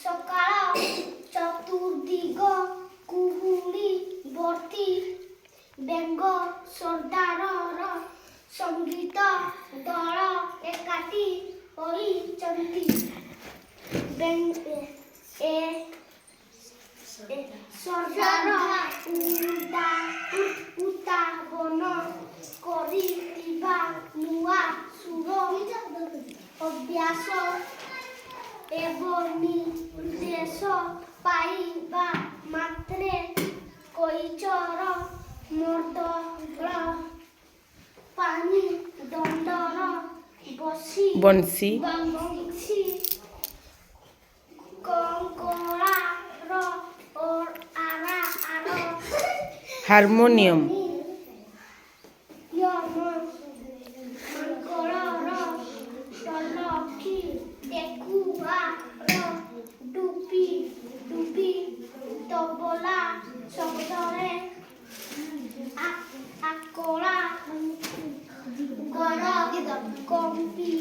ସକାଳ ଚତୁର୍ଦିଗ କୁହୁଡ଼ି ବର୍ତ୍ତି ବେଙ୍ଗ ସର୍ଦ୍ଦାରର ସଙ୍ଗୀତ ଦଳ ଏକାଠି ହୋଇଛନ୍ତି। ସର୍ଦ୍ଦାର ଉଦ୍ଭାବନ କରିଥିବା ନୂଆ ସୁର ଅଭ୍ୟାସ ଏବଂ ନିର୍ଦ୍ଦେଶ ପାଇବା ମାତ୍ରେ କଇଁଚର ମର୍ଦ୍ଦଳ ପାଣି ଦଣ୍ଡର ବଂଶୀ କଙ୍କଳାର ଆର ହାରମୋନିୟମ ମାଙ୍କଡ଼ର ଟଲକି ଠେକୁଆର ଡୁବି ତବଲା ଶବ୍ଦରେ ଆକଳା ଗର କମ୍ପି